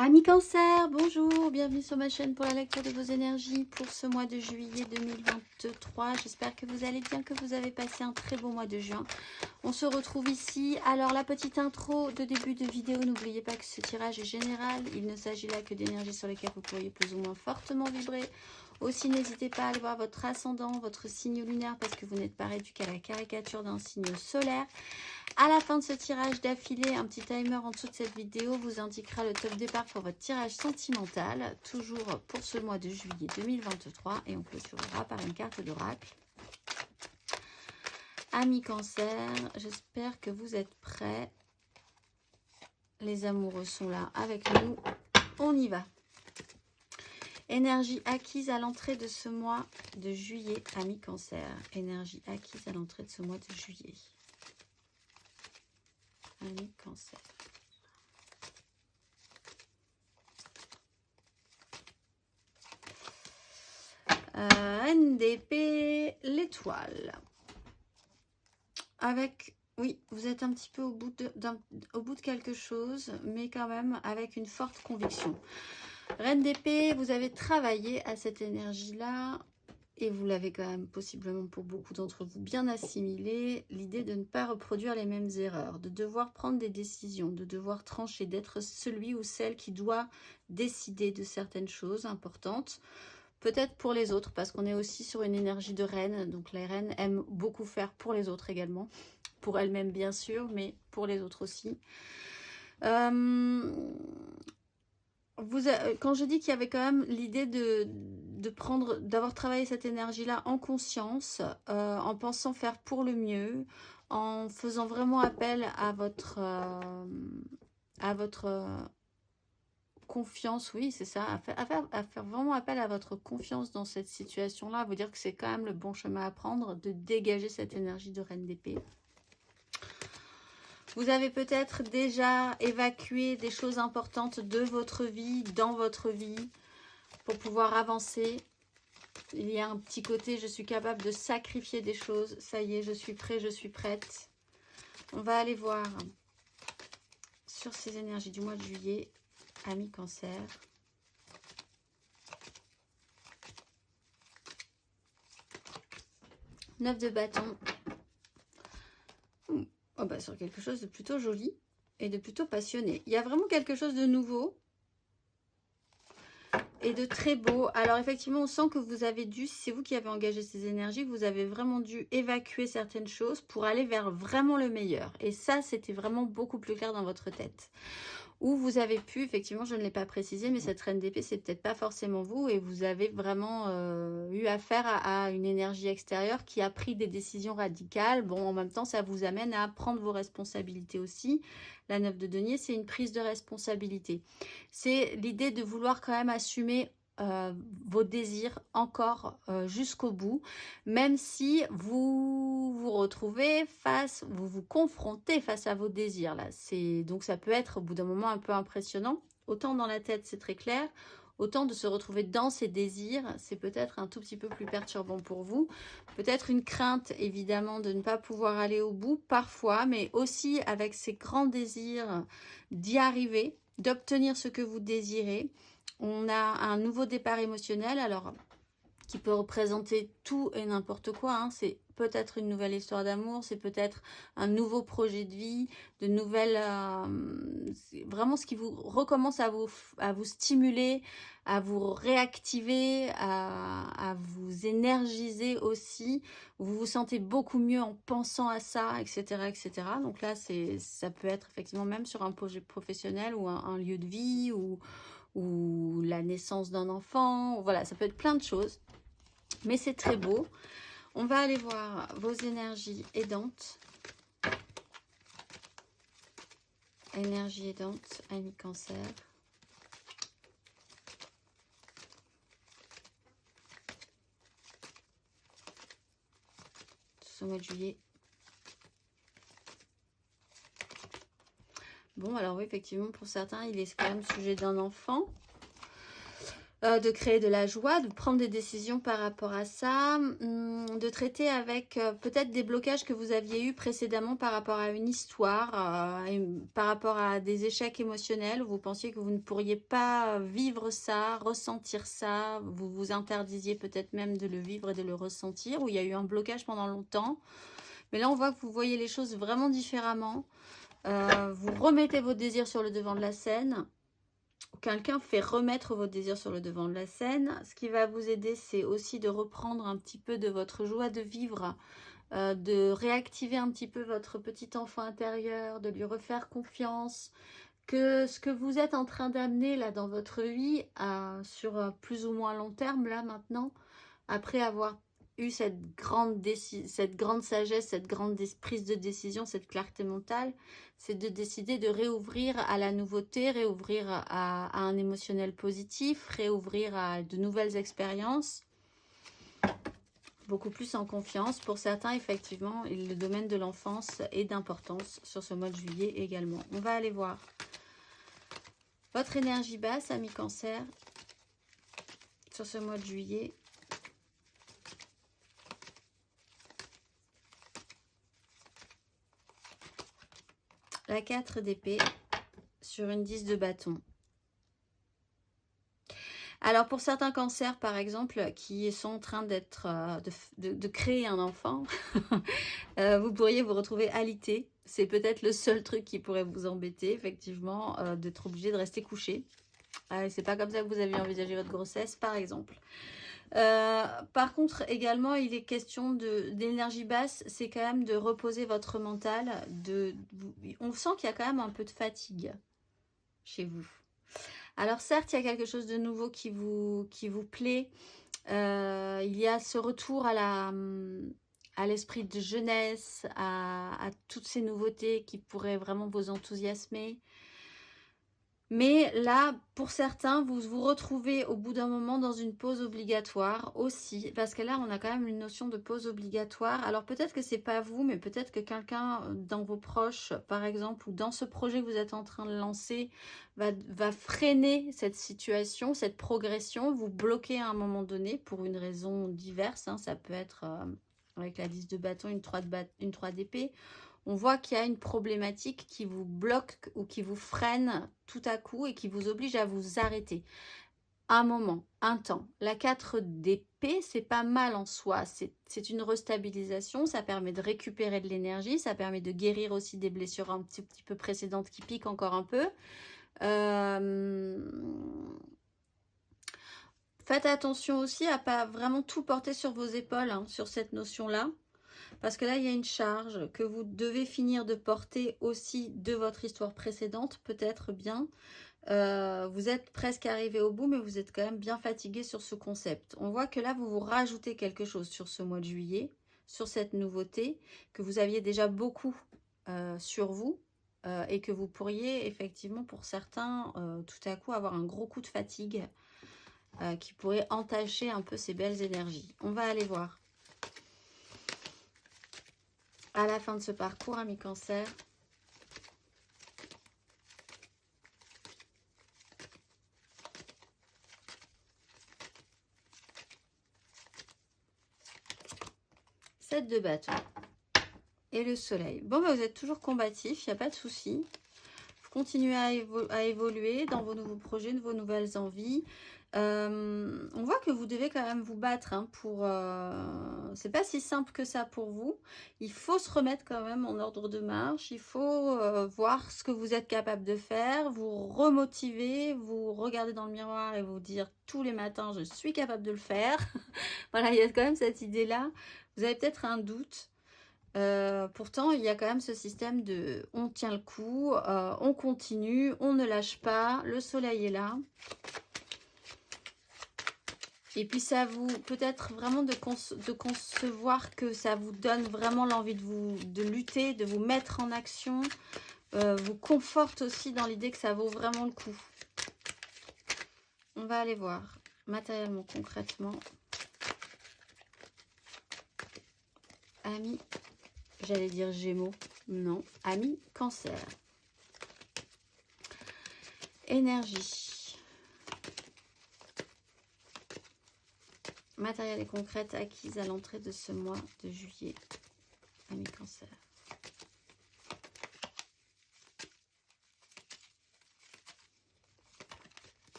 Amis Cancer, bonjour, bienvenue sur ma chaîne pour la lecture de vos énergies pour ce mois de juillet 2023. J'espère que vous allez bien, que vous avez passé un très beau mois de juin. On se retrouve ici. Alors la petite intro de début de vidéo, n'oubliez pas que ce tirage est général. Il ne s'agit là que d'énergies sur lesquelles vous pourriez plus ou moins fortement vibrer. Aussi, n'hésitez pas à aller voir votre ascendant, votre signe lunaire, parce que vous n'êtes pas réduit qu'à la caricature d'un signe solaire. À la fin de ce tirage d'affilée, un petit timer en dessous de cette vidéo vous indiquera le top départ pour votre tirage sentimental, toujours pour ce mois de juillet 2023, et on clôturera par une carte d'oracle. Amis Cancer, j'espère que vous êtes prêts. Les amoureux sont là avec nous. On y va. Énergie acquise à l'entrée de ce mois de juillet, amis Cancer. Énergie acquise à l'entrée de ce mois de juillet. Amis Cancer. NDP, l'étoile. Avec, oui, vous êtes un petit peu au bout de quelque chose, mais quand même avec une forte conviction. Reine d'épée, vous avez travaillé à cette énergie-là et vous l'avez quand même possiblement pour beaucoup d'entre vous bien assimilé. L'idée de ne pas reproduire les mêmes erreurs, de devoir prendre des décisions, de devoir trancher, d'être celui ou celle qui doit décider de certaines choses importantes. Peut-être pour les autres, parce qu'on est aussi sur une énergie de reine. Donc les reines aiment beaucoup faire pour les autres également. Pour elles-mêmes bien sûr, mais pour les autres aussi. Quand je dis qu'il y avait quand même l'idée d'avoir travaillé cette énergie-là en conscience, en pensant faire pour le mieux, en faisant vraiment appel à votre confiance, oui, c'est ça, à faire vraiment appel à votre confiance dans cette situation-là, vous dire que c'est quand même le bon chemin à prendre, de dégager cette énergie de reine d'épée. Vous avez peut-être déjà évacué des choses importantes de votre vie, dans votre vie, pour pouvoir avancer. Il y a un petit côté, je suis capable de sacrifier des choses, ça y est, je suis prêt, je suis prête. On va aller voir sur ces énergies du mois de juillet. Amis Cancer. Neuf de bâton. Oh bah, sur quelque chose de plutôt joli et de plutôt passionné. Il y a vraiment quelque chose de nouveau et de très beau. Alors effectivement, on sent que vous avez dû, si c'est vous qui avez engagé ces énergies, vous avez vraiment dû évacuer certaines choses pour aller vers vraiment le meilleur. Et ça, c'était vraiment beaucoup plus clair dans votre tête. Où vous avez pu, effectivement, je ne l'ai pas précisé, mais cette reine d'épée, c'est peut-être pas forcément vous, et vous avez vraiment eu affaire à une énergie extérieure qui a pris des décisions radicales. Bon, en même temps, ça vous amène à prendre vos responsabilités aussi. La 9 de denier, c'est une prise de responsabilité. C'est l'idée de vouloir quand même assumer vos désirs encore jusqu'au bout, même si vous vous retrouvez vous vous confrontez face à vos désirs là. Donc ça peut être au bout d'un moment un peu impressionnant, autant dans la tête c'est très clair, autant de se retrouver dans ses désirs, c'est peut-être un tout petit peu plus perturbant pour vous. Peut-être une crainte évidemment de ne pas pouvoir aller au bout parfois, mais aussi avec ces grands désirs d'y arriver, d'obtenir ce que vous désirez. On a un nouveau départ émotionnel, alors qui peut représenter tout et n'importe quoi. Hein. C'est peut-être une nouvelle histoire d'amour, c'est peut-être un nouveau projet de vie, de nouvelles... vraiment ce qui vous recommence à vous stimuler, à vous réactiver, à vous énergiser aussi. Vous vous sentez beaucoup mieux en pensant à ça, etc. etc. Donc là, ça peut être effectivement même sur un projet professionnel ou un lieu de vie ou la naissance d'un enfant. Voilà, ça peut être plein de choses. Mais c'est très beau. On va aller voir vos énergies aidantes. Énergie aidante, amis Cancer. Ce mois de juillet. Bon, alors oui, effectivement, pour certains, il est quand même sujet d'un enfant. de créer de la joie, de prendre des décisions par rapport à ça, de traiter avec peut-être des blocages que vous aviez eus précédemment par rapport à une histoire, par rapport à des échecs émotionnels, où vous pensiez que vous ne pourriez pas vivre ça, ressentir ça, vous vous interdisiez peut-être même de le vivre et de le ressentir, où il y a eu un blocage pendant longtemps. Mais là, on voit que vous voyez les choses vraiment différemment. Vous remettez vos désirs sur le devant de la scène. Quelqu'un fait remettre vos désirs sur le devant de la scène. Ce qui va vous aider, c'est aussi de reprendre un petit peu de votre joie de vivre, de réactiver un petit peu votre petit enfant intérieur, de lui refaire confiance, que ce que vous êtes en train d'amener là dans votre vie, sur plus ou moins long terme, là maintenant, après avoir eu cette grande sagesse, cette grande prise de décision, cette clarté mentale, c'est de décider de réouvrir à la nouveauté, réouvrir à un émotionnel positif, réouvrir à de nouvelles expériences, beaucoup plus en confiance. Pour certains, effectivement, le domaine de l'enfance est d'importance sur ce mois de juillet également. On va aller voir votre énergie basse, amis Cancer, sur ce mois de juillet. La 4 d'épée sur une 10 de bâton. Alors pour certains cancers par exemple qui sont en train de créer un enfant, vous pourriez vous retrouver alité. C'est peut-être le seul truc qui pourrait vous embêter effectivement, d'être obligé de rester couché. C'est pas comme ça que vous aviez envisagé votre grossesse par exemple. Par contre également il est question d'énergie basse, c'est quand même de reposer votre mental, on sent qu'il y a quand même un peu de fatigue chez vous. Alors certes il y a quelque chose de nouveau qui vous plaît, il y a ce retour à l'esprit de jeunesse, à toutes ces nouveautés qui pourraient vraiment vous enthousiasmer. Mais là, pour certains, vous vous retrouvez au bout d'un moment dans une pause obligatoire aussi. Parce que là, on a quand même une notion de pause obligatoire. Alors peut-être que c'est pas vous, mais peut-être que quelqu'un dans vos proches, par exemple, ou dans ce projet que vous êtes en train de lancer, va freiner cette situation, cette progression, vous bloquer à un moment donné pour une raison diverse. Ça peut être avec la 10 de bâton, une 3 d'épée. On voit qu'il y a une problématique qui vous bloque ou qui vous freine tout à coup et qui vous oblige à vous arrêter. Un moment, un temps. La 4 d'épée, c'est pas mal en soi. C'est une restabilisation, ça permet de récupérer de l'énergie, ça permet de guérir aussi des blessures un petit peu précédentes qui piquent encore un peu. Faites attention aussi à pas vraiment tout porter sur vos épaules, sur cette notion-là. Parce que là, il y a une charge que vous devez finir de porter aussi de votre histoire précédente, peut-être bien. Vous êtes presque arrivé au bout, mais vous êtes quand même bien fatigué sur ce concept. On voit que là, vous vous rajoutez quelque chose sur ce mois de juillet, sur cette nouveauté, que vous aviez déjà beaucoup sur vous, et que vous pourriez effectivement, pour certains, tout à coup avoir un gros coup de fatigue qui pourrait entacher un peu ces belles énergies. On va aller voir. À la fin de ce parcours, amis Cancer, Sept de bâton et le soleil. Bon, bah, vous êtes toujours combatif, il n'y a pas de souci. Vous continuez à évoluer dans vos nouveaux projets, de vos nouvelles envies. On voit que vous devez quand même vous battre pour... c'est pas si simple que ça pour vous. Il faut se remettre quand même en ordre de marche. Il faut voir ce que vous êtes capable de faire, vous remotiver, vous regarder dans le miroir et vous dire tous les matins, je suis capable de le faire. Voilà, il y a quand même cette idée-là. Vous avez peut-être un doute. Pourtant, il y a quand même ce système de on tient le coup, on continue, on ne lâche pas, le soleil est là. Et puis ça vous, peut-être vraiment de concevoir que ça vous donne vraiment l'envie de lutter, de vous mettre en action, vous conforte aussi dans l'idée que ça vaut vraiment le coup. On va aller voir matériellement, concrètement. Amis, j'allais dire Gémeaux, non, amis Cancer. Énergie. Matériel et concrète acquise à l'entrée de ce mois de juillet. Amis Cancer.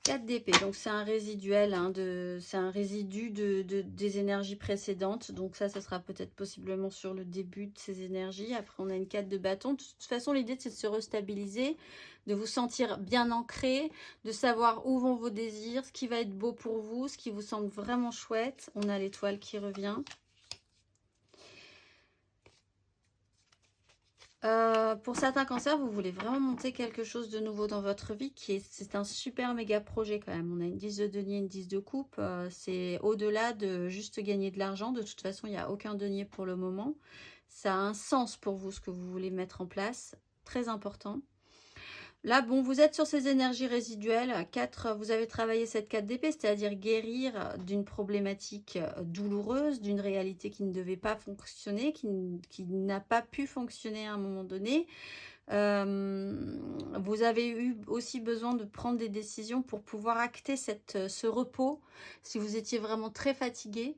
4 d'épée, donc c'est un résiduel, hein, c'est un résidu des énergies précédentes. Donc ça sera peut-être possiblement sur le début de ces énergies. Après, on a une 4 de bâton. De toute façon, l'idée, c'est de se restabiliser, de vous sentir bien ancré, de savoir où vont vos désirs, ce qui va être beau pour vous, ce qui vous semble vraiment chouette. On a l'étoile qui revient. Pour certains cancers, vous voulez vraiment monter quelque chose de nouveau dans votre vie, c'est un super méga projet quand même. On a une 10 de denier, une 10 de coupe, c'est au-delà de juste gagner de l'argent. De toute façon, il n'y a aucun denier pour le moment. Ça a un sens pour vous, ce que vous voulez mettre en place, très important. Là, bon, vous êtes sur ces énergies résiduelles. 4, vous avez travaillé cette 4 d'épée, c'est-à-dire guérir d'une problématique douloureuse, d'une réalité qui ne devait pas fonctionner, qui n'a pas pu fonctionner à un moment donné. Vous avez eu aussi besoin de prendre des décisions pour pouvoir acter ce repos. Si vous étiez vraiment très fatigué,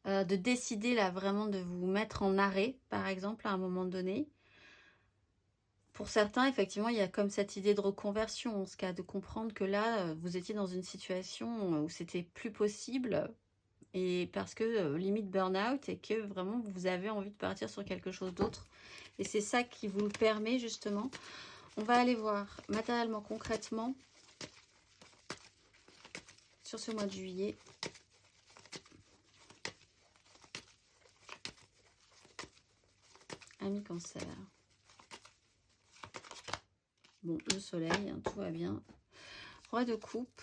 de décider là vraiment de vous mettre en arrêt, par exemple, à un moment donné. Pour certains, effectivement, il y a comme cette idée de reconversion, en ce cas, de comprendre que là, vous étiez dans une situation où c'était plus possible, et parce que limite burn-out, et que vraiment vous avez envie de partir sur quelque chose d'autre. Et c'est ça qui vous le permet, justement. On va aller voir matériellement, concrètement, sur ce mois de juillet. Amis Cancer. Bon, le soleil, hein, tout va bien. Roi de coupe.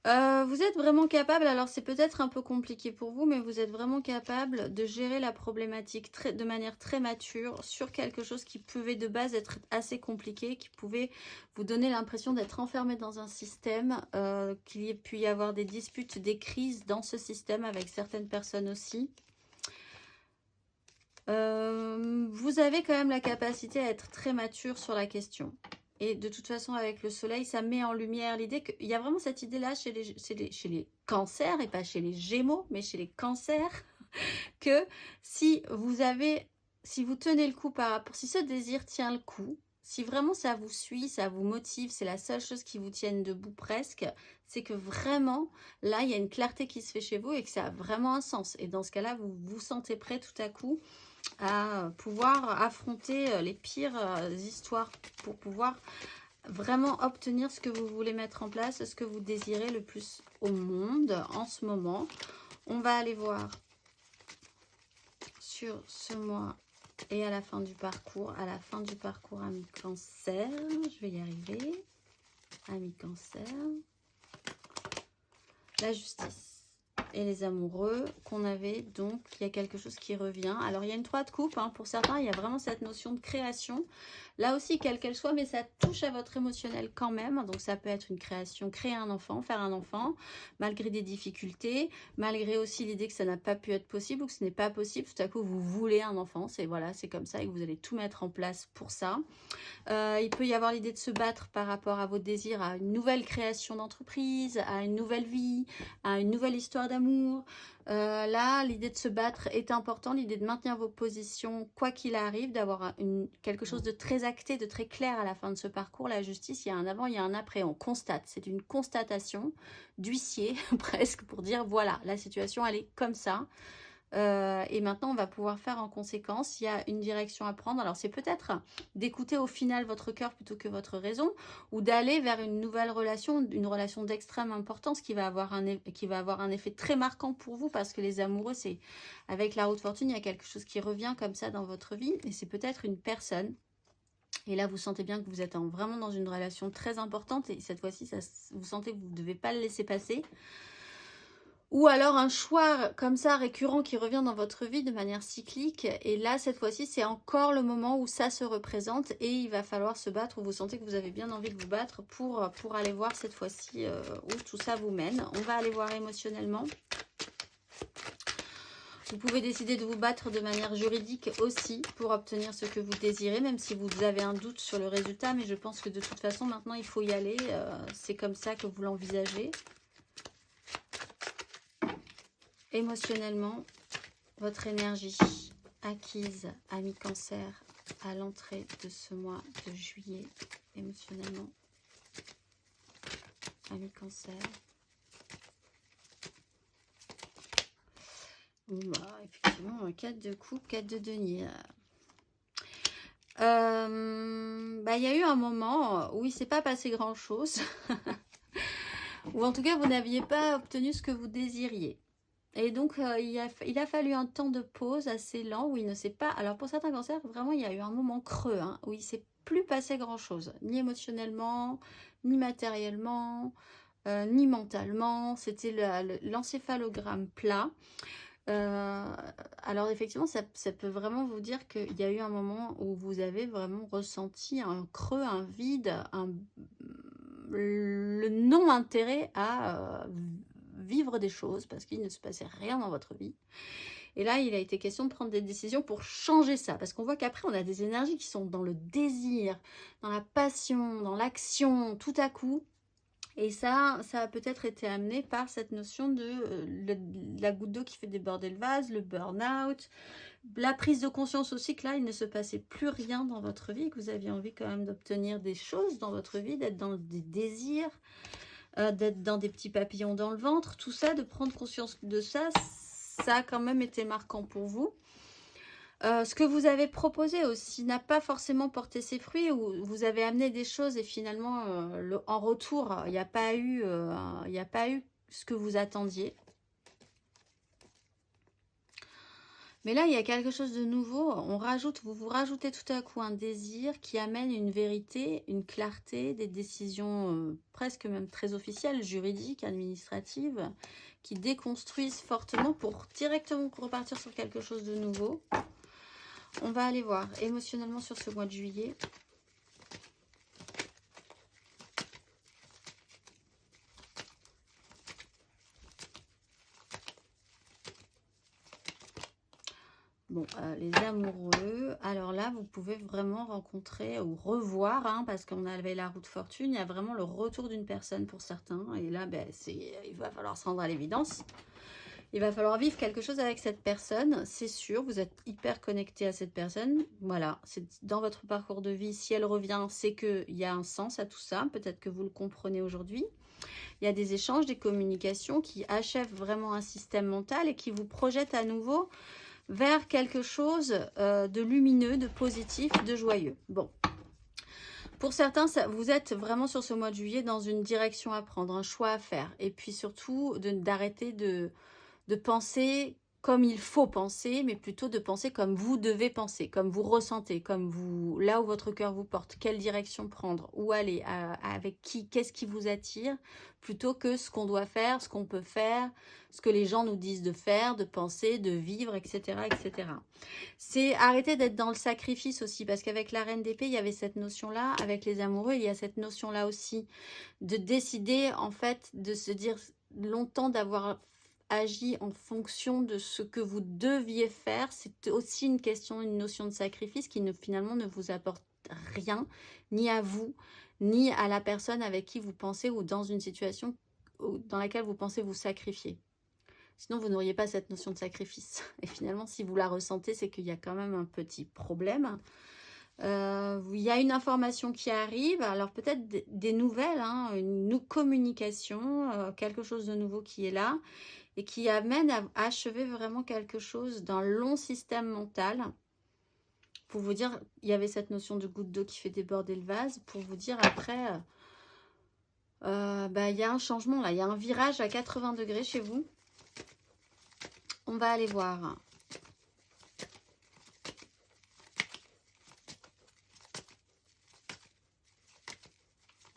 Vous êtes vraiment capable, alors c'est peut-être un peu compliqué pour vous, mais vous êtes vraiment capable de gérer la problématique de manière très mature sur quelque chose qui pouvait de base être assez compliqué, qui pouvait vous donner l'impression d'être enfermé dans un système, qu'il y ait pu y avoir des disputes, des crises dans ce système avec certaines personnes aussi. Vous avez quand même la capacité à être très mature sur la question. Et de toute façon, avec le soleil, ça met en lumière l'idée qu'il y a vraiment cette idée-là chez les cancers, et pas chez les gémeaux, mais chez les cancers, que si vous tenez le coup par rapport, si ce désir tient le coup, si vraiment ça vous suit, ça vous motive, c'est la seule chose qui vous tienne debout presque, c'est que vraiment, là, il y a une clarté qui se fait chez vous et que ça a vraiment un sens. Et dans ce cas-là, vous vous sentez prêt tout à coup à pouvoir affronter les pires histoires pour pouvoir vraiment obtenir ce que vous voulez mettre en place, ce que vous désirez le plus au monde en ce moment. On va aller voir sur ce mois et à la fin du parcours. À la fin du parcours, amis Cancer, je vais y arriver. Amis Cancer, la justice et les amoureux qu'on avait, donc il y a quelque chose qui revient. Alors il y a une 3 de coupe, hein. Pour certains il y a vraiment cette notion de création, là aussi quelle qu'elle soit, mais ça touche à votre émotionnel quand même. Donc ça peut être une création, créer un enfant, faire un enfant, malgré des difficultés, malgré aussi l'idée que ça n'a pas pu être possible ou que ce n'est pas possible. Tout à coup vous voulez un enfant, c'est voilà, c'est comme ça, et que vous allez tout mettre en place pour ça. Il peut y avoir l'idée de se battre par rapport à vos désirs, à une nouvelle création d'entreprise, à une nouvelle vie, à une nouvelle histoire d'amour. Là, l'idée de se battre est importante, l'idée de maintenir vos positions, quoi qu'il arrive, d'avoir quelque chose de très acté, de très clair à la fin de ce parcours. La justice, il y a un avant, il y a un après, on constate. C'est une constatation d'huissier, presque, pour dire, voilà, la situation, elle est comme ça. Et maintenant, on va pouvoir faire en conséquence. Il y a une direction à prendre. Alors, c'est peut-être d'écouter au final votre cœur plutôt que votre raison, ou d'aller vers une nouvelle relation, une relation d'extrême importance qui va avoir un effet très marquant pour vous, parce que les amoureux, c'est avec la roue de fortune, il y a quelque chose qui revient comme ça dans votre vie, et c'est peut-être une personne. Et là, vous sentez bien que vous êtes vraiment dans une relation très importante, et cette fois-ci, vous sentez que vous ne devez pas le laisser passer. Ou alors un choix comme ça récurrent qui revient dans votre vie de manière cyclique. Et là, cette fois-ci, c'est encore le moment où ça se représente et il va falloir se battre, où vous sentez que vous avez bien envie de vous battre pour aller voir cette fois-ci où tout ça vous mène. On va aller voir émotionnellement. Vous pouvez décider de vous battre de manière juridique aussi pour obtenir ce que vous désirez, même si vous avez un doute sur le résultat. Mais je pense que de toute façon, maintenant, il faut y aller. C'est comme ça que vous l'envisagez. Émotionnellement, votre énergie acquise, ami Cancer, à l'entrée de ce mois de juillet, émotionnellement, ami Cancer. Bah, effectivement, 4 de coupe, 4 de denier. Bah, il y a eu un moment où il ne s'est pas passé grand-chose. Ou en tout cas, vous n'aviez pas obtenu ce que vous désiriez. Et donc, il a fallu un temps de pause assez lent où il ne s'est pas... Alors, pour certains cancers, vraiment, il y a eu un moment creux, hein, où il ne s'est plus passé grand-chose. Ni émotionnellement, ni matériellement, ni mentalement. C'était l'encéphalogramme plat. Alors, effectivement, ça peut vraiment vous dire qu'il y a eu un moment où vous avez vraiment ressenti un creux, un vide, le non-intérêt à... vivre des choses parce qu'il ne se passait rien dans votre vie. Et là, il a été question de prendre des décisions pour changer ça. Parce qu'on voit qu'après, on a des énergies qui sont dans le désir, dans la passion, dans l'action, tout à coup. Et ça a peut-être été amené par cette notion de la goutte d'eau qui fait déborder le vase, le burn-out, la prise de conscience aussi que là, il ne se passait plus rien dans votre vie, que vous aviez envie quand même d'obtenir des choses dans votre vie, d'être dans des désirs, d'être dans des petits papillons dans le ventre, tout ça, de prendre conscience de ça, ça a quand même été marquant pour vous. Ce que vous avez proposé aussi n'a pas forcément porté ses fruits, ou vous avez amené des choses et finalement, en retour, il n'y a pas eu ce que vous attendiez. Mais là, il y a quelque chose de nouveau. Vous rajoutez tout à coup un désir qui amène une vérité, une clarté, des décisions presque même très officielles, juridiques, administratives, qui déconstruisent fortement pour directement repartir sur quelque chose de nouveau. On va aller voir émotionnellement sur ce mois de juillet. Bon, les amoureux, alors là, vous pouvez vraiment rencontrer ou revoir, hein, parce qu'on avait la roue de fortune, il y a vraiment le retour d'une personne pour certains. Et là, ben, il va falloir se rendre à l'évidence. Il va falloir vivre quelque chose avec cette personne, c'est sûr. Vous êtes hyper connecté à cette personne. Voilà, c'est dans votre parcours de vie. Si elle revient, c'est qu'il y a un sens à tout ça. Peut-être que vous le comprenez aujourd'hui. Il y a des échanges, des communications qui achèvent vraiment un système mental et qui vous projettent à nouveau vers quelque chose de lumineux, de positif, de joyeux. Bon. Pour certains, vous êtes vraiment sur ce mois de juillet dans une direction à prendre, un choix à faire. Et puis surtout, d'arrêter de penser comme il faut penser, mais plutôt de penser comme vous devez penser, comme vous ressentez, comme vous, là où votre cœur vous porte, quelle direction prendre, où aller, avec qui, qu'est-ce qui vous attire, plutôt que ce qu'on doit faire, ce qu'on peut faire, ce que les gens nous disent de faire, de penser, de vivre, etc. etc. C'est arrêter d'être dans le sacrifice aussi, parce qu'avec la reine d'épée, il y avait cette notion-là, avec les amoureux, il y a cette notion-là aussi, de décider, en fait, de se dire longtemps d'avoir agi en fonction de ce que vous deviez faire. C'est aussi une question, une notion de sacrifice qui finalement ne vous apporte rien, ni à vous, ni à la personne avec qui vous pensez, ou dans une situation dans laquelle vous pensez vous sacrifier. Sinon, vous n'auriez pas cette notion de sacrifice. Et finalement, si vous la ressentez, c'est qu'il y a quand même un petit problème. Il y a une information qui arrive, alors peut-être des nouvelles, hein, une communication, quelque chose de nouveau qui est là, et qui amène à achever vraiment quelque chose d'un long système mental. Pour vous dire, il y avait cette notion de goutte d'eau qui fait déborder le vase. Pour vous dire après, il y a un changement là, il y a un virage à 80 degrés chez vous. On va aller voir.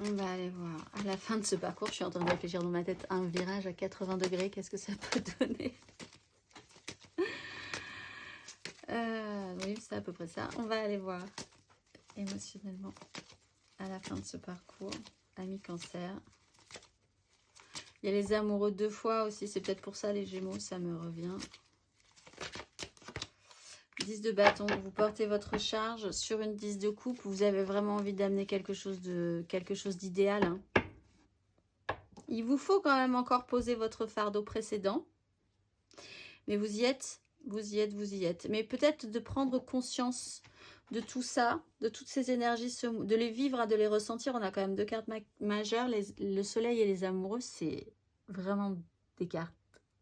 On va aller voir. À la fin de ce parcours, je suis en train de réfléchir dans ma tête. Un virage à 80 degrés, qu'est-ce que ça peut donner? Oui, c'est à peu près ça. On va aller voir émotionnellement à la fin de ce parcours. Ami Cancer. Il y a les amoureux 2 fois aussi. C'est peut-être pour ça les Gémeaux, ça me revient. 10 de bâton, vous portez votre charge sur une 10 de coupe, vous avez vraiment envie d'amener quelque chose d'idéal. Hein. Il vous faut quand même encore poser votre fardeau précédent, mais vous y êtes, vous y êtes, vous y êtes. Mais peut-être de prendre conscience de tout ça, de toutes ces énergies, de les vivre, de les ressentir. On a quand même deux cartes majeures, le soleil et les amoureux, c'est vraiment des cartes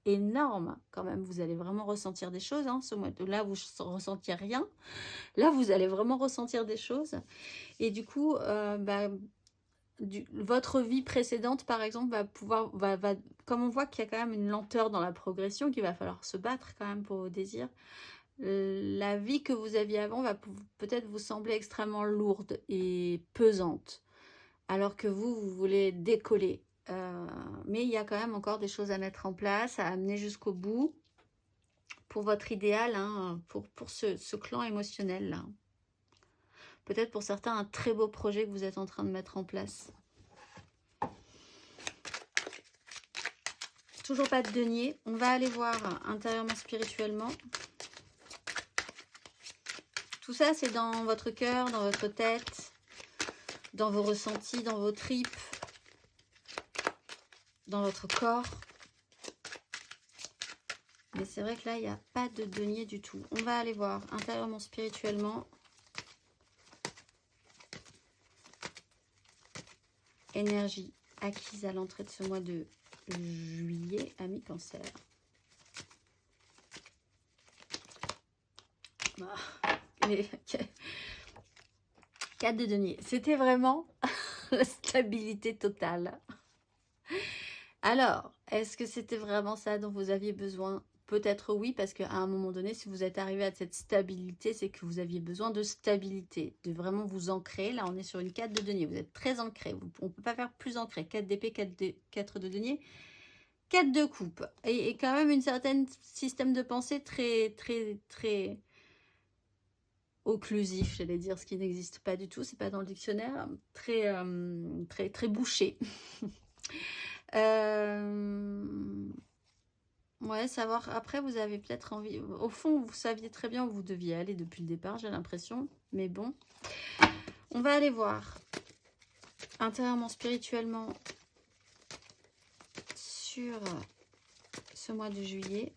énormes quand même. Vous allez vraiment ressentir des choses. Hein, ce mois de là, vous ne ressentiez rien. Là, vous allez vraiment ressentir des choses. Et du coup, votre vie précédente, par exemple, comme on voit qu'il y a quand même une lenteur dans la progression, qu'il va falloir se battre quand même pour vos désirs, la vie que vous aviez avant va peut-être vous sembler extrêmement lourde et pesante, alors que vous voulez décoller. Mais il y a quand même encore des choses à mettre en place, à amener jusqu'au bout pour votre idéal, hein, pour ce clan émotionnel là. Peut-être pour certains un très beau projet que vous êtes en train de mettre en place. Toujours pas de denier. On va aller voir intérieurement, spirituellement. Tout ça, c'est dans votre cœur, dans votre tête, dans vos ressentis, dans vos tripes, dans votre corps. Mais c'est vrai que là, il n'y a pas de denier du tout. On va aller voir intérieurement, spirituellement. Énergie acquise à l'entrée de ce mois de juillet, ami Cancer. Les 4 de denier. C'était vraiment la stabilité totale. Alors, est-ce que c'était vraiment ça dont vous aviez besoin? Peut-être oui, parce qu'à un moment donné, si vous êtes arrivé à cette stabilité, c'est que vous aviez besoin de stabilité, de vraiment vous ancrer. Là, on est sur une 4 de denier. Vous êtes très ancré. On ne peut pas faire plus ancré. 4 d'épée, 4 de denier, 4 de coupe. Et quand même une certaine système de pensée très occlusif, j'allais dire, ce qui n'existe pas du tout. C'est pas dans le dictionnaire. Très bouché. Ouais, savoir. Après, vous avez peut-être envie. Au fond, vous saviez très bien où vous deviez aller depuis le départ, j'ai l'impression. Mais bon. On va aller voir intérieurement, spirituellement sur ce mois de juillet.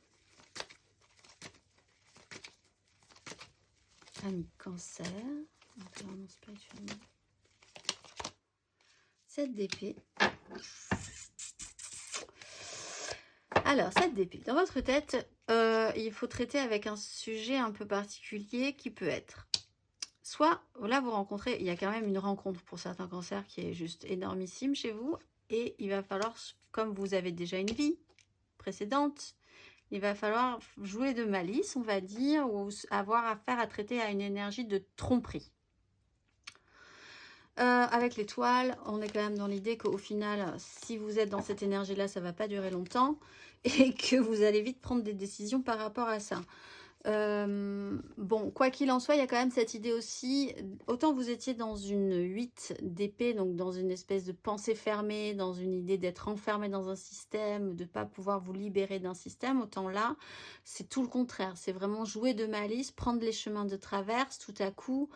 Ami Cancer. Intérieurement, spirituellement. 7 d'épée. Alors, 7 d'épée. Dans votre tête, il faut traiter avec un sujet un peu particulier qui peut être... Soit, là, vous rencontrez... Il y a quand même une rencontre pour certains cancers qui est juste énormissime chez vous. Et il va falloir, comme vous avez déjà une vie précédente, il va falloir jouer de malice, on va dire, ou avoir affaire à traiter à une énergie de tromperie. Avec l'étoile, on est quand même dans l'idée qu'au final, si vous êtes dans cette énergie-là, ça ne va pas durer longtemps et que vous allez vite prendre des décisions par rapport à ça. Bon, quoi qu'il en soit, il y a quand même cette idée aussi, autant vous étiez dans une 8 d'épée, donc dans une espèce de pensée fermée, dans une idée d'être enfermé dans un système, de ne pas pouvoir vous libérer d'un système, autant là, c'est tout le contraire. C'est vraiment jouer de malice, prendre les chemins de traverse, tout à coup...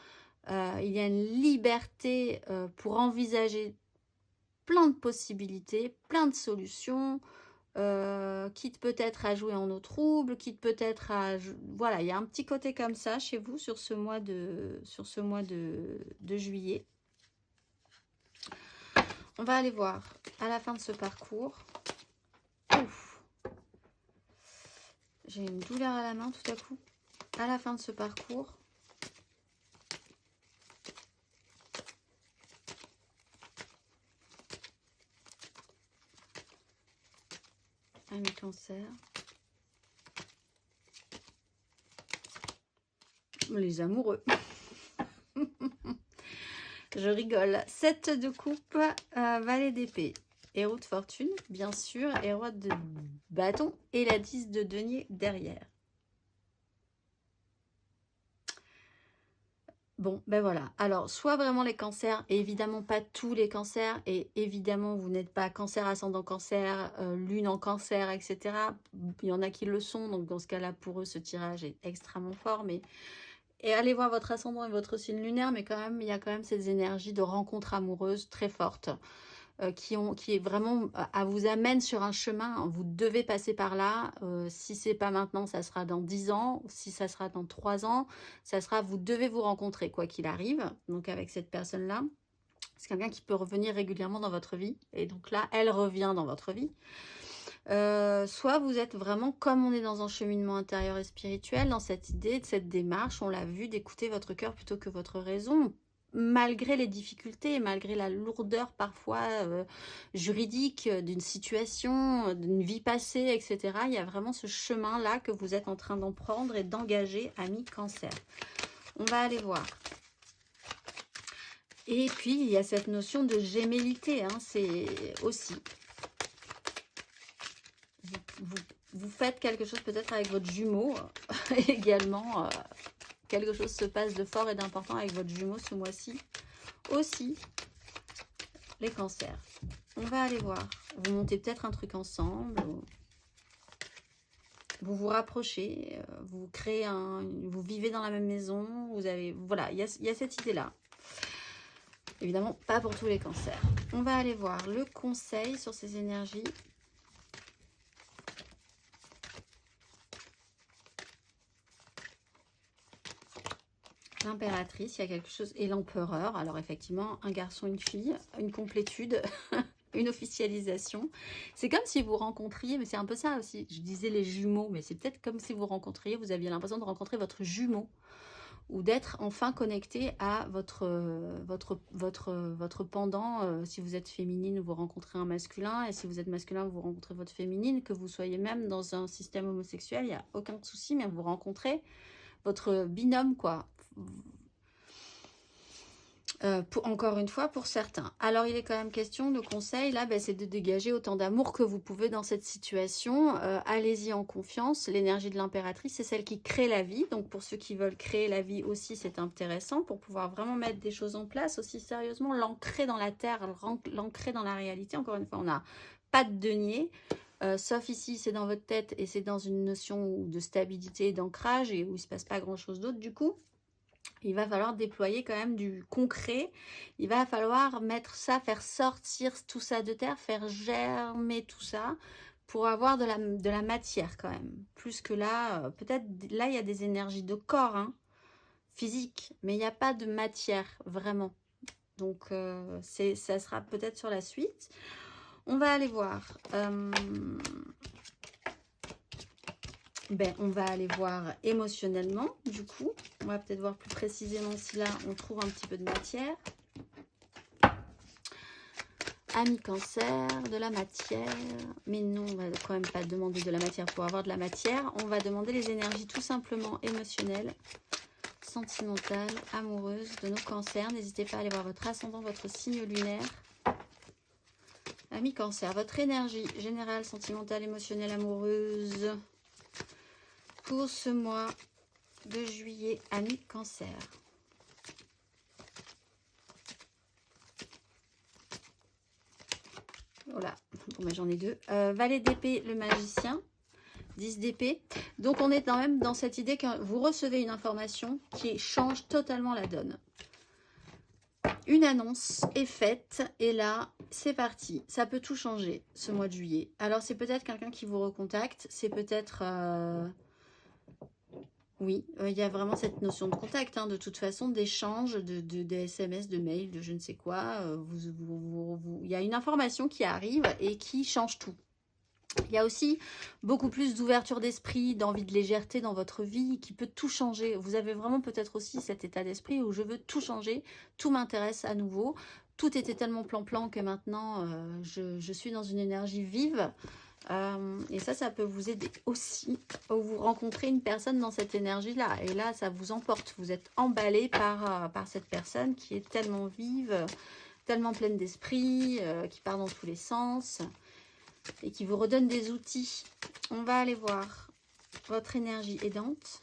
il y a une liberté pour envisager plein de possibilités, plein de solutions, quitte peut-être à jouer en eau trouble, quitte peut-être à... Voilà, il y a un petit côté comme ça chez vous sur ce mois de juillet. On va aller voir à la fin de ce parcours. Ouf. J'ai une douleur à la main tout à coup. À la fin de ce parcours. Ami Cancer. Les amoureux. Je rigole. 7 de coupe, valet d'épée. Héros de fortune, bien sûr. Héros de bâton. Et la 10 de denier derrière. Bon, ben voilà. Alors, soit vraiment les cancers, et évidemment pas tous les cancers, et évidemment vous n'êtes pas cancer, ascendant cancer, lune en cancer, etc. Il y en a qui le sont, donc dans ce cas-là, pour eux, ce tirage est extrêmement fort. Mais et allez voir votre ascendant et votre signe lunaire, mais quand même, il y a quand même ces énergies de rencontres amoureuses très fortes. Qui est vraiment, à vous amène sur un chemin, vous devez passer par là, si c'est pas maintenant, ça sera dans 10 ans, si ça sera dans 3 ans, ça sera, vous devez vous rencontrer quoi qu'il arrive, donc avec cette personne-là, c'est quelqu'un qui peut revenir régulièrement dans votre vie, et donc là, elle revient dans votre vie. Soit vous êtes vraiment, comme on est dans un cheminement intérieur et spirituel, dans cette idée, de cette démarche, on l'a vu, d'écouter votre cœur plutôt que votre raison, malgré les difficultés, malgré la lourdeur parfois juridique d'une situation, d'une vie passée, etc. Il y a vraiment ce chemin-là que vous êtes en train d'emprendre et d'engager, ami Cancer. On va aller voir. Et puis, il y a cette notion de gémellité, hein, c'est aussi... Vous faites quelque chose peut-être avec votre jumeau également. Quelque chose se passe de fort et d'important avec votre jumeau ce mois-ci. Aussi, les cancers. On va aller voir. Vous montez peut-être un truc ensemble. Vous vous rapprochez. Vous créez vous vivez dans la même maison. Vous avez... Voilà, il y a cette idée-là. Évidemment, pas pour tous les cancers. On va aller voir le conseil sur ces énergies. L'impératrice, il y a quelque chose, et l'empereur. Alors effectivement, un garçon, une fille, une complétude, une officialisation. C'est comme si vous rencontriez, mais c'est un peu ça aussi. Je disais les jumeaux, mais c'est peut-être comme si vous rencontriez, vous aviez l'impression de rencontrer votre jumeau, ou d'être enfin connecté à votre pendant. Si vous êtes féminine, vous rencontrez un masculin, et si vous êtes masculin, vous rencontrez votre féminine. Que vous soyez même dans un système homosexuel, il n'y a aucun souci, mais vous rencontrez votre binôme, quoi. Encore une fois, pour certains. Alors, il est quand même question, le conseil, là, c'est de dégager autant d'amour que vous pouvez dans cette situation. Allez-y en confiance. L'énergie de l'impératrice, c'est celle qui crée la vie. Donc, pour ceux qui veulent créer la vie aussi, c'est intéressant pour pouvoir vraiment mettre des choses en place aussi sérieusement, l'ancrer dans la terre, l'ancrer dans la réalité. Encore une fois, on n'a pas de denier. Sauf ici, c'est dans votre tête et c'est dans une notion de stabilité, d'ancrage et où il ne se passe pas grand-chose d'autre du coup. Il va falloir déployer quand même du concret. Il va falloir mettre ça, faire sortir tout ça de terre, faire germer tout ça pour avoir de la matière quand même. Plus que là, peut-être là, il y a des énergies de corps, hein, physique, mais il n'y a pas de matière vraiment. Donc, ça sera peut-être sur la suite. On va aller voir. On va aller voir émotionnellement, du coup. On va peut-être voir plus précisément si là, on trouve un petit peu de matière. Ami Cancer, de la matière. Mais non, on va quand même pas demander de la matière pour avoir de la matière. On va demander les énergies tout simplement émotionnelles, sentimentales, amoureuses de nos cancers. N'hésitez pas à aller voir votre ascendant, votre signe lunaire. Ami Cancer, votre énergie générale, sentimentale, émotionnelle, amoureuse pour ce mois de juillet, ami Cancer. Voilà, bon, j'en ai deux. Valet d'épée, le magicien, 10 d'épée. Donc on est quand même dans cette idée que vous recevez une information qui change totalement la donne. Une annonce est faite et là, c'est parti. Ça peut tout changer ce mois de juillet. Alors, c'est peut-être quelqu'un qui vous recontacte. C'est peut-être... Oui, il y a vraiment cette notion de contact, hein, de toute façon, d'échange, de SMS, de mail, de je ne sais quoi. Il y a une information qui arrive et qui change tout. Il y a aussi beaucoup plus d'ouverture d'esprit, d'envie de légèreté dans votre vie qui peut tout changer. Vous avez vraiment peut-être aussi cet état d'esprit où je veux tout changer, tout m'intéresse à nouveau. Tout était tellement plan-plan que maintenant je suis dans une énergie vive. Et ça peut vous aider aussi. Vous rencontrez une personne dans cette énergie-là. Et là, ça vous emporte. Vous êtes emballé par cette personne qui est tellement vive, tellement pleine d'esprit, qui part dans tous les sens. Et qui vous redonne des outils. On va aller voir votre énergie aidante.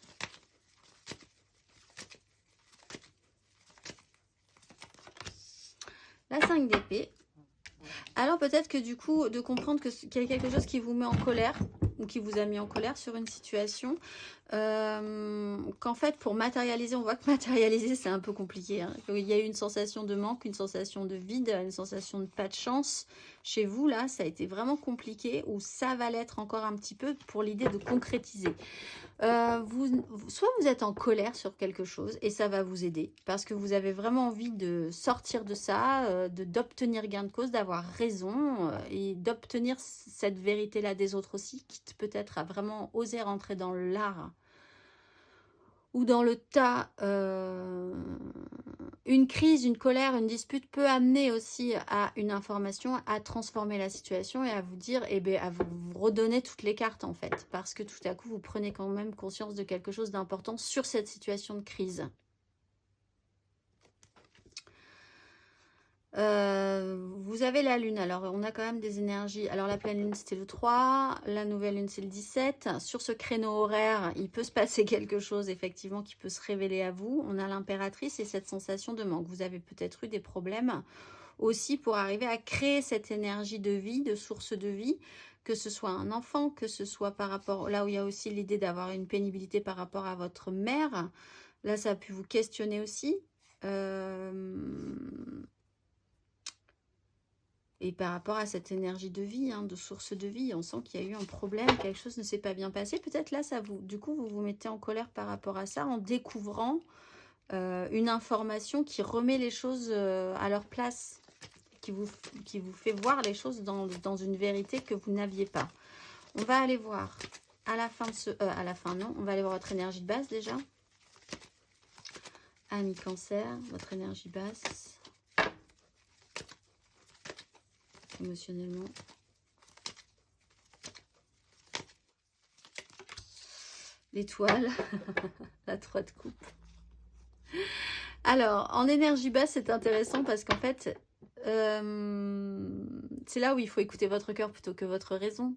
La 5 d'épée. Alors peut-être que du coup, de comprendre qu'il y a quelque chose qui vous met en colère ou qui vous a mis en colère sur une situation, qu'en fait pour matérialiser, on voit que matérialiser c'est un peu compliqué, hein. Il y a eu une sensation de manque, une sensation de vide, une sensation de pas de chance. Chez vous là, ça a été vraiment compliqué, ou ça va l'être encore un petit peu pour l'idée de concrétiser. Soit vous êtes en colère sur quelque chose et ça va vous aider parce que vous avez vraiment envie de sortir de ça, d'obtenir gain de cause, d'avoir raison et d'obtenir cette vérité-là des autres aussi, quitte peut-être à vraiment oser rentrer dans l'art ou dans le tas. Une crise, une colère, une dispute peut amener aussi à une information, à transformer la situation et à vous dire, eh bien, à vous redonner toutes les cartes en fait, parce que tout à coup vous prenez quand même conscience de quelque chose d'important sur cette situation de crise. Vous avez la lune, alors on a quand même des énergies. Alors la pleine lune c'était le 3, la nouvelle lune c'est le 17. Sur ce créneau horaire, il peut se passer quelque chose effectivement qui peut se révéler à vous. On a l'impératrice et cette sensation de manque. Vous avez peut-être eu des problèmes aussi pour arriver à créer cette énergie de vie, de source de vie, que ce soit un enfant, que ce soit par rapport, là où il y a aussi l'idée d'avoir une pénibilité par rapport à votre mère. Là ça a pu vous questionner aussi. Et par rapport à cette énergie de vie, hein, de source de vie, on sent qu'il y a eu un problème, quelque chose ne s'est pas bien passé. Peut-être là, du coup, vous vous mettez en colère par rapport à ça en découvrant une information qui remet les choses à leur place, qui vous fait voir les choses dans une vérité que vous n'aviez pas. On va aller voir à la fin de ce... à la fin, non. On va aller voir votre énergie de base déjà. Ami Cancer, votre énergie basse. Émotionnellement. L'étoile, la 3 de coupe. Alors, en énergie basse, c'est intéressant parce qu'en fait, c'est là où il faut écouter votre cœur plutôt que votre raison.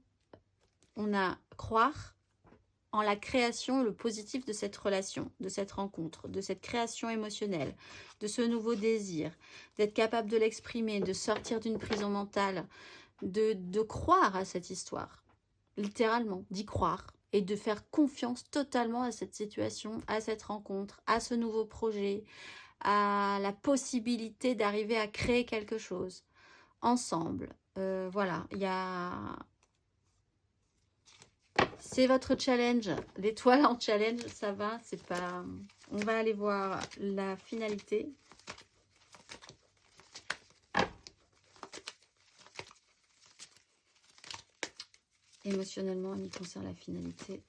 On a croire en la création et le positif de cette relation, de cette rencontre, de cette création émotionnelle, de ce nouveau désir, d'être capable de l'exprimer, de sortir d'une prison mentale, de croire à cette histoire, littéralement, d'y croire et de faire confiance totalement à cette situation, à cette rencontre, à ce nouveau projet, à la possibilité d'arriver à créer quelque chose ensemble. Voilà, il y a... C'est votre challenge. L'étoile en challenge, ça va, c'est pas... On va aller voir la finalité. Émotionnellement, on y concerne la finalité.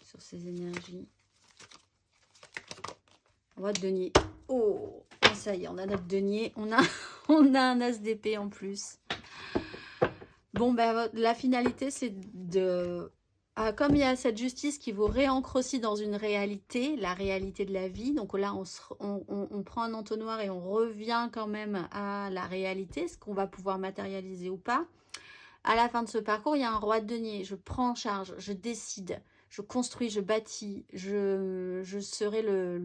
Sur ces énergies. Roi de denier. Oh, ça y est, on a notre denier. On a un as d'épée en plus. Bon, ben, la finalité, c'est de... comme il y a cette justice qui vous réancre aussi dans une réalité, la réalité de la vie. Donc là, on prend un entonnoir et on revient quand même à la réalité, ce qu'on va pouvoir matérialiser ou pas. À la fin de ce parcours, il y a un roi de denier. Je prends en charge, je décide, je construis, je bâtis. Je serai le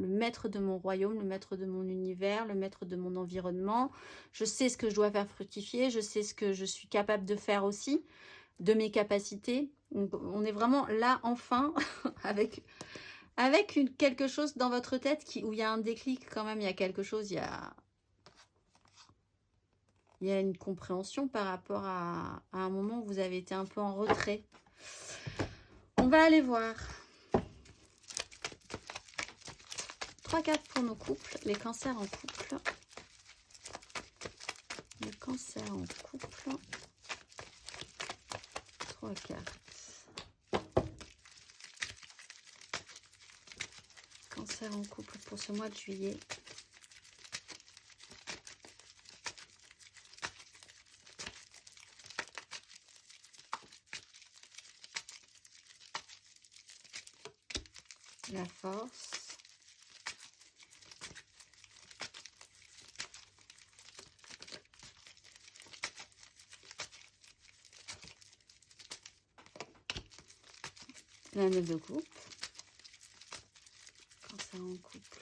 maître de mon royaume, le maître de mon univers, le maître de mon environnement. Je sais ce que je dois faire fructifier, je sais ce que je suis capable de faire aussi, de mes capacités. Donc, on est vraiment là, enfin, avec quelque chose dans votre tête où il y a un déclic quand même, il y a quelque chose, il y a une compréhension par rapport à un moment où vous avez été un peu en retrait. On va aller voir. 3 cartes pour nos couples, les cancers en couple. Le cancer en couple. 3 cartes. Cancer en couple pour ce mois de juillet. La force. La 9 de coupe. Cancer pas en couple.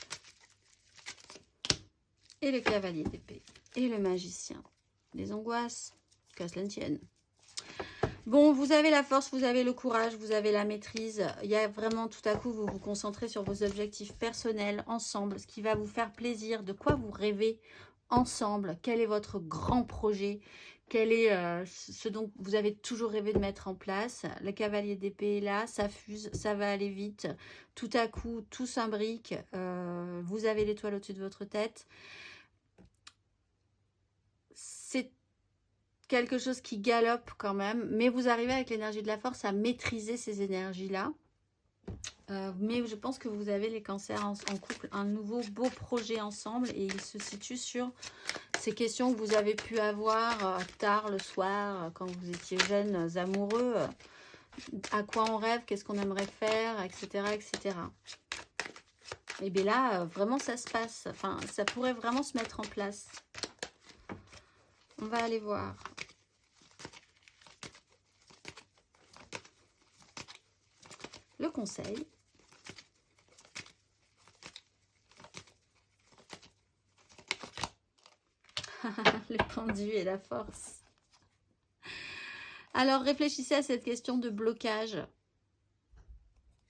Et le cavalier d'épée. Et le magicien. Les angoisses, qu'à cela ne tienne. Bon, vous avez la force, vous avez le courage, vous avez la maîtrise. Il y a vraiment tout à coup, vous vous concentrez sur vos objectifs personnels ensemble, ce qui va vous faire plaisir, de quoi vous rêvez ensemble, quel est votre grand projet, quel est ce dont vous avez toujours rêvé de mettre en place. Le cavalier d'épée est là, ça fuse, ça va aller vite. Tout à coup, tout s'imbrique, vous avez l'étoile au-dessus de votre tête. C'est quelque chose qui galope quand même, mais vous arrivez avec l'énergie de la force à maîtriser ces énergies-là. Mais je pense que vous avez les cancers en couple, un nouveau beau projet ensemble, et il se situe sur ces questions que vous avez pu avoir tard le soir, quand vous étiez jeunes amoureux, à quoi on rêve, qu'est-ce qu'on aimerait faire, etc. etc. Et bien là, vraiment ça se passe, enfin ça pourrait vraiment se mettre en place. On va aller voir. Le conseil. Le pendu et la force. Alors réfléchissez à cette question de blocage.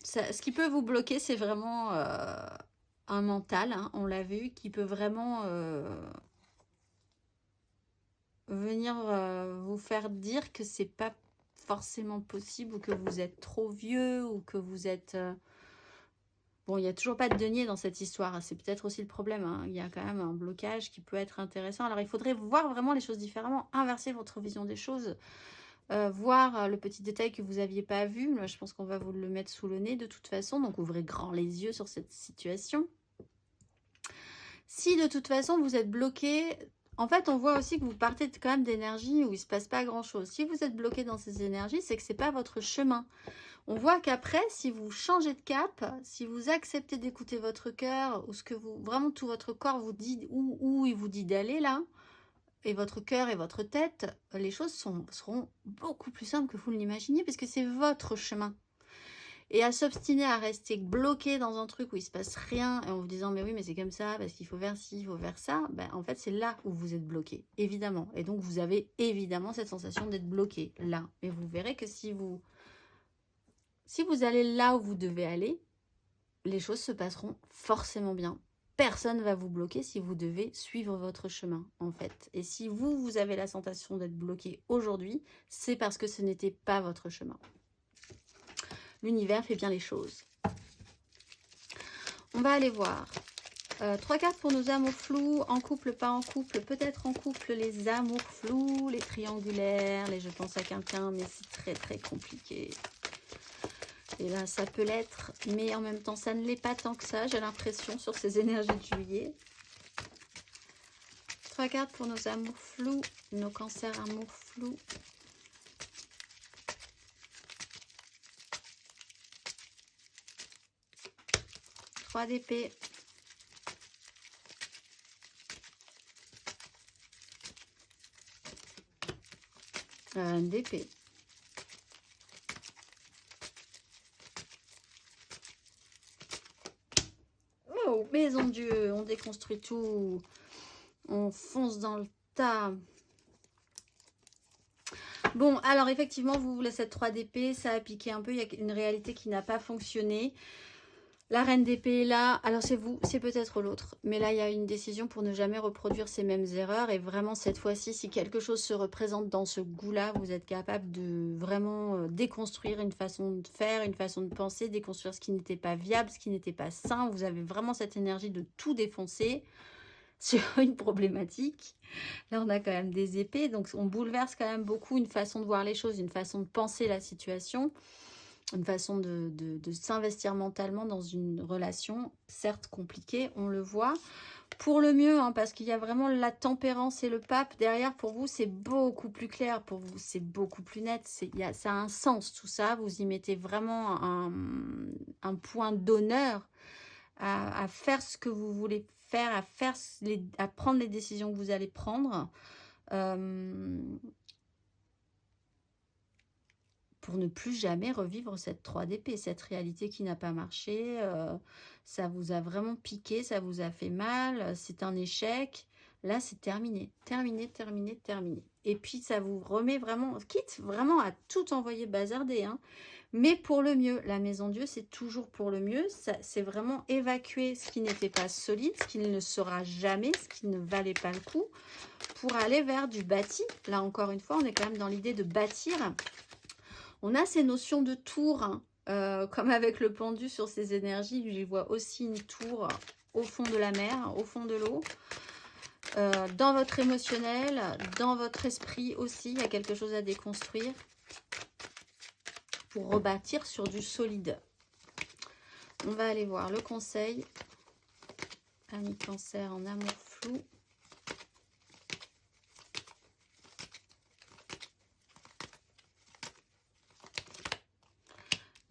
Ce qui peut vous bloquer, c'est vraiment un mental, hein, on l'a vu, qui peut vraiment venir vous faire dire que c'est pas forcément possible, ou que vous êtes trop vieux, ou que vous êtes... Bon, il n'y a toujours pas de denier dans cette histoire, c'est peut-être aussi le problème, hein. Il y a quand même un blocage qui peut être intéressant. Alors il faudrait voir vraiment les choses différemment, inverser votre vision des choses, voir le petit détail que vous n'aviez pas vu. Là, je pense qu'on va vous le mettre sous le nez de toute façon, donc ouvrez grand les yeux sur cette situation. Si de toute façon vous êtes bloqué, en fait on voit aussi que vous partez quand même d'énergie où il ne se passe pas grand chose. Si vous êtes bloqué dans ces énergies, c'est que ce n'est pas votre chemin. On voit qu'après, si vous changez de cap, si vous acceptez d'écouter votre cœur, ou ce que vous, vraiment tout votre corps vous dit, où il vous dit d'aller là, et votre cœur et votre tête, les choses seront beaucoup plus simples que vous ne l'imaginez, parce que c'est votre chemin. Et à s'obstiner à rester bloqué dans un truc où il ne se passe rien, et en vous disant mais oui mais c'est comme ça, parce qu'il faut faire ci, il faut faire ça, ben, en fait c'est là où vous êtes bloqué, évidemment. Et donc vous avez évidemment cette sensation d'être bloqué là. Et vous verrez que si vous allez là où vous devez aller, les choses se passeront forcément bien. Personne ne va vous bloquer si vous devez suivre votre chemin, en fait. Et si vous avez la sensation d'être bloqué aujourd'hui, c'est parce que ce n'était pas votre chemin. L'univers fait bien les choses. On va aller voir. 3 cartes pour nos amours flous, en couple, pas en couple, peut-être en couple, les amours flous, les triangulaires, les je pense à quelqu'un, mais c'est très très compliqué. Et là, ça peut l'être, mais en même temps, ça ne l'est pas tant que ça, j'ai l'impression, sur ces énergies de juillet. 3 cartes pour nos amours flous, nos cancers amours flous. Trois d'épée. D'épée. Oh, maison Dieu, on déconstruit tout. On fonce dans le tas. Bon, alors effectivement, vous voulez cette 3 d'épée, ça a piqué un peu, il y a une réalité qui n'a pas fonctionné. La reine d'épée est là, alors c'est vous, c'est peut-être l'autre. Mais là, il y a une décision pour ne jamais reproduire ces mêmes erreurs. Et vraiment, cette fois-ci, si quelque chose se représente dans ce goût-là, vous êtes capable de vraiment déconstruire une façon de faire, une façon de penser, déconstruire ce qui n'était pas viable, ce qui n'était pas sain. Vous avez vraiment cette énergie de tout défoncer sur une problématique. Là, on a quand même des épées, donc on bouleverse quand même beaucoup une façon de voir les choses, une façon de penser la situation. Une façon de s'investir mentalement dans une relation, certes compliquée, on le voit, pour le mieux, hein, parce qu'il y a vraiment la tempérance et le pape derrière. Pour vous, c'est beaucoup plus clair, pour vous, c'est beaucoup plus net, ça a un sens tout ça, vous y mettez vraiment un point d'honneur à faire ce que vous voulez faire, à prendre les décisions que vous allez prendre. pour ne plus jamais revivre cette 3 d'épée, cette réalité qui n'a pas marché. Ça vous a vraiment piqué, ça vous a fait mal, c'est un échec. Là, c'est terminé, terminé, terminé, terminé. Et puis, ça vous remet vraiment, quitte vraiment à tout envoyer bazarder, hein, mais pour le mieux. La maison Dieu, c'est toujours pour le mieux. C'est vraiment évacuer ce qui n'était pas solide, ce qui ne le sera jamais, ce qui ne valait pas le coup, pour aller vers du bâti. Là, encore une fois, on est quand même dans l'idée de bâtir. On a ces notions de tour, hein, comme avec le pendu sur ces énergies. J'y vois aussi une tour au fond de la mer, au fond de l'eau. Dans votre émotionnel, dans votre esprit aussi, il y a quelque chose à déconstruire pour rebâtir sur du solide. On va aller voir le conseil. Ami Cancer en amour flou.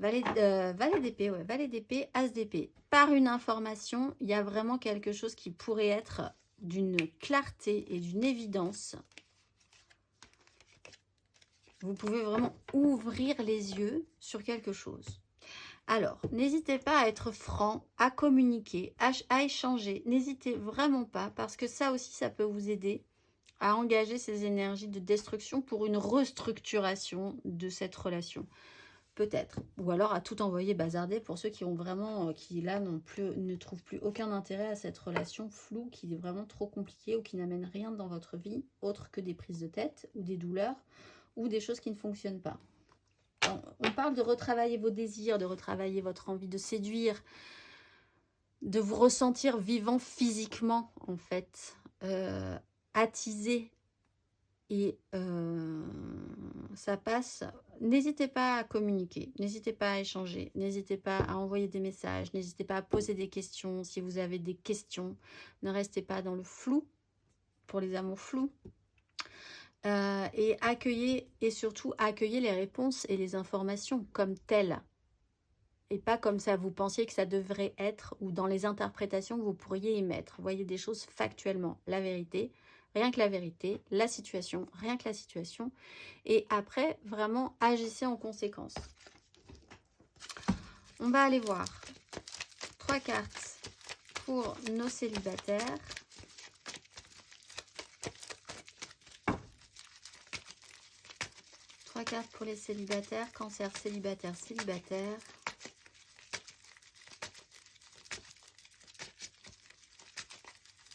Valet d'épée, ouais, valet d'épée, as d'épée. Par une information, il y a vraiment quelque chose qui pourrait être d'une clarté et d'une évidence. Vous pouvez vraiment ouvrir les yeux sur quelque chose. Alors, n'hésitez pas à être franc, à communiquer, à échanger. N'hésitez vraiment pas, parce que ça aussi, ça peut vous aider à engager ces énergies de destruction pour une restructuration de cette relation. Peut-être. Ou alors à tout envoyer bazarder pour ceux qui ont vraiment, qui là ne trouvent plus aucun intérêt à cette relation floue, qui est vraiment trop compliquée ou qui n'amène rien dans votre vie, autre que des prises de tête ou des douleurs ou des choses qui ne fonctionnent pas. On parle de retravailler vos désirs, de retravailler votre envie de séduire, de vous ressentir vivant physiquement, en fait, attisé. Et ça passe. N'hésitez pas à communiquer, n'hésitez pas à échanger, n'hésitez pas à envoyer des messages, n'hésitez pas à poser des questions. Si vous avez des questions, ne restez pas dans le flou, pour les amours flous. Et accueillez, et surtout accueillez les réponses et les informations comme telles. Et pas comme ça vous pensiez que ça devrait être, ou dans les interprétations que vous pourriez y mettre. Voyez des choses factuellement, la vérité. Rien que la vérité, la situation, rien que la situation. Et après, vraiment, agissez en conséquence. On va aller voir 3 cartes pour nos célibataires. Trois cartes pour les célibataires. Cancer, célibataire, célibataire.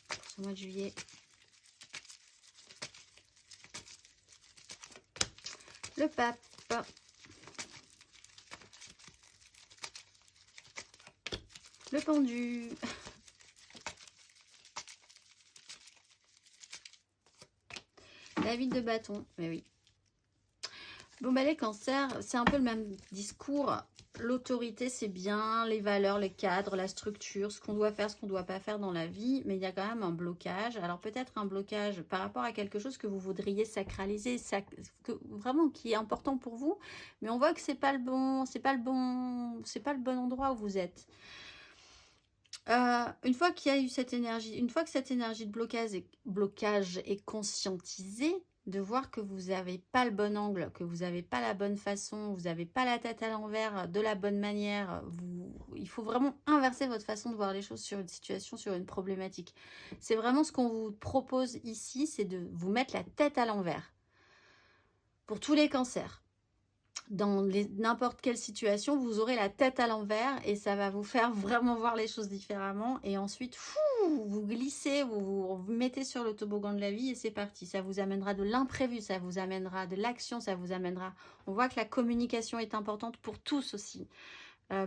Pour ce mois de juillet. Le pape. Le pendu. La 8 de bâton. Mais oui. Bon, bah, les cancers, c'est un peu le même discours. L'autorité, c'est bien, les valeurs, les cadres, la structure, ce qu'on doit faire, ce qu'on ne doit pas faire dans la vie, mais il y a quand même un blocage. Alors peut-être un blocage par rapport à quelque chose que vous voudriez sacraliser, vraiment qui est important pour vous, mais on voit que c'est pas le bon, c'est pas le bon endroit où vous êtes. Une fois qu'il y a eu cette énergie, une fois que cette énergie de blocage est conscientisée, de voir que vous n'avez pas le bon angle, que vous n'avez pas la bonne façon, vous n'avez pas la tête à l'envers de la bonne manière. Il faut vraiment inverser votre façon de voir les choses sur une situation, sur une problématique. C'est vraiment ce qu'on vous propose ici, c'est de vous mettre la tête à l'envers. Pour tous les cancers. Dans n'importe quelle situation, vous aurez la tête à l'envers et ça va vous faire vraiment voir les choses différemment. Et ensuite, vous glissez, vous mettez sur le toboggan de la vie et c'est parti. Ça vous amènera de l'imprévu, ça vous amènera de l'action, ça vous amènera... On voit que la communication est importante pour tous aussi.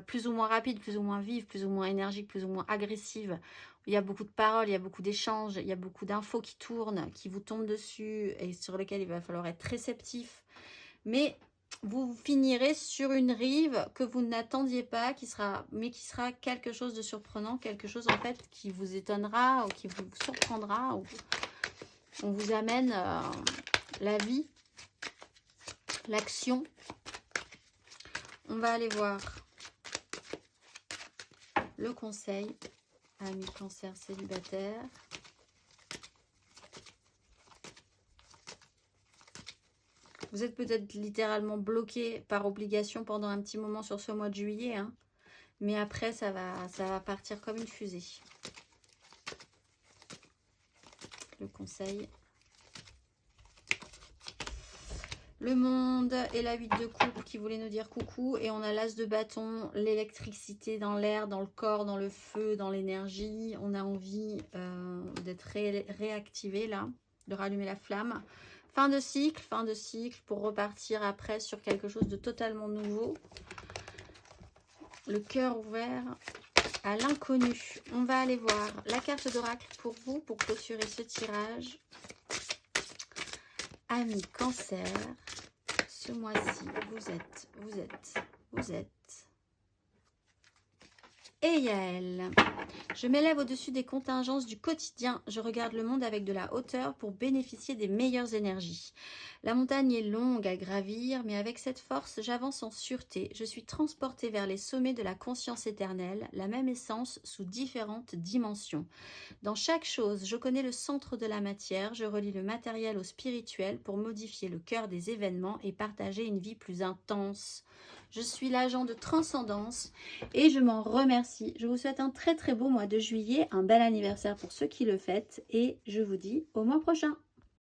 Plus ou moins rapide, plus ou moins vive, plus ou moins énergique, plus ou moins agressive. Il y a beaucoup de paroles, il y a beaucoup d'échanges, il y a beaucoup d'infos qui tournent, qui vous tombent dessus et sur lesquelles il va falloir être réceptif. Mais... vous finirez sur une rive que vous n'attendiez pas, qui sera quelque chose de surprenant, quelque chose en fait qui vous étonnera ou qui vous surprendra. Ou on vous amène la vie, l'action. On va aller voir le conseil, ami cancer célibataire. Vous êtes peut-être littéralement bloqué par obligation pendant un petit moment sur ce mois de juillet, hein. Mais après, ça va partir comme une fusée. Le conseil. Le monde et la 8 de coupe qui voulait nous dire coucou. Et on a l'as de bâton, l'électricité dans l'air, dans le corps, dans le feu, dans l'énergie. On a envie d'être réactivé là, de rallumer la flamme. Fin de cycle pour repartir après sur quelque chose de totalement nouveau. Le cœur ouvert à l'inconnu. On va aller voir la carte d'oracle pour vous, pour clôturer ce tirage. Amis Cancer, ce mois-ci, vous êtes. Et Yael, je m'élève au-dessus des contingences du quotidien. Je regarde le monde avec de la hauteur pour bénéficier des meilleures énergies. La montagne est longue à gravir, mais avec cette force, j'avance en sûreté. Je suis transportée vers les sommets de la conscience éternelle, la même essence sous différentes dimensions. Dans chaque chose, je connais le centre de la matière. Je relie le matériel au spirituel pour modifier le cœur des événements et partager une vie plus intense. Je suis l'agent de transcendance et je m'en remercie. Je vous souhaite un très très beau mois de juillet, un bel anniversaire pour ceux qui le fêtent et je vous dis au mois prochain.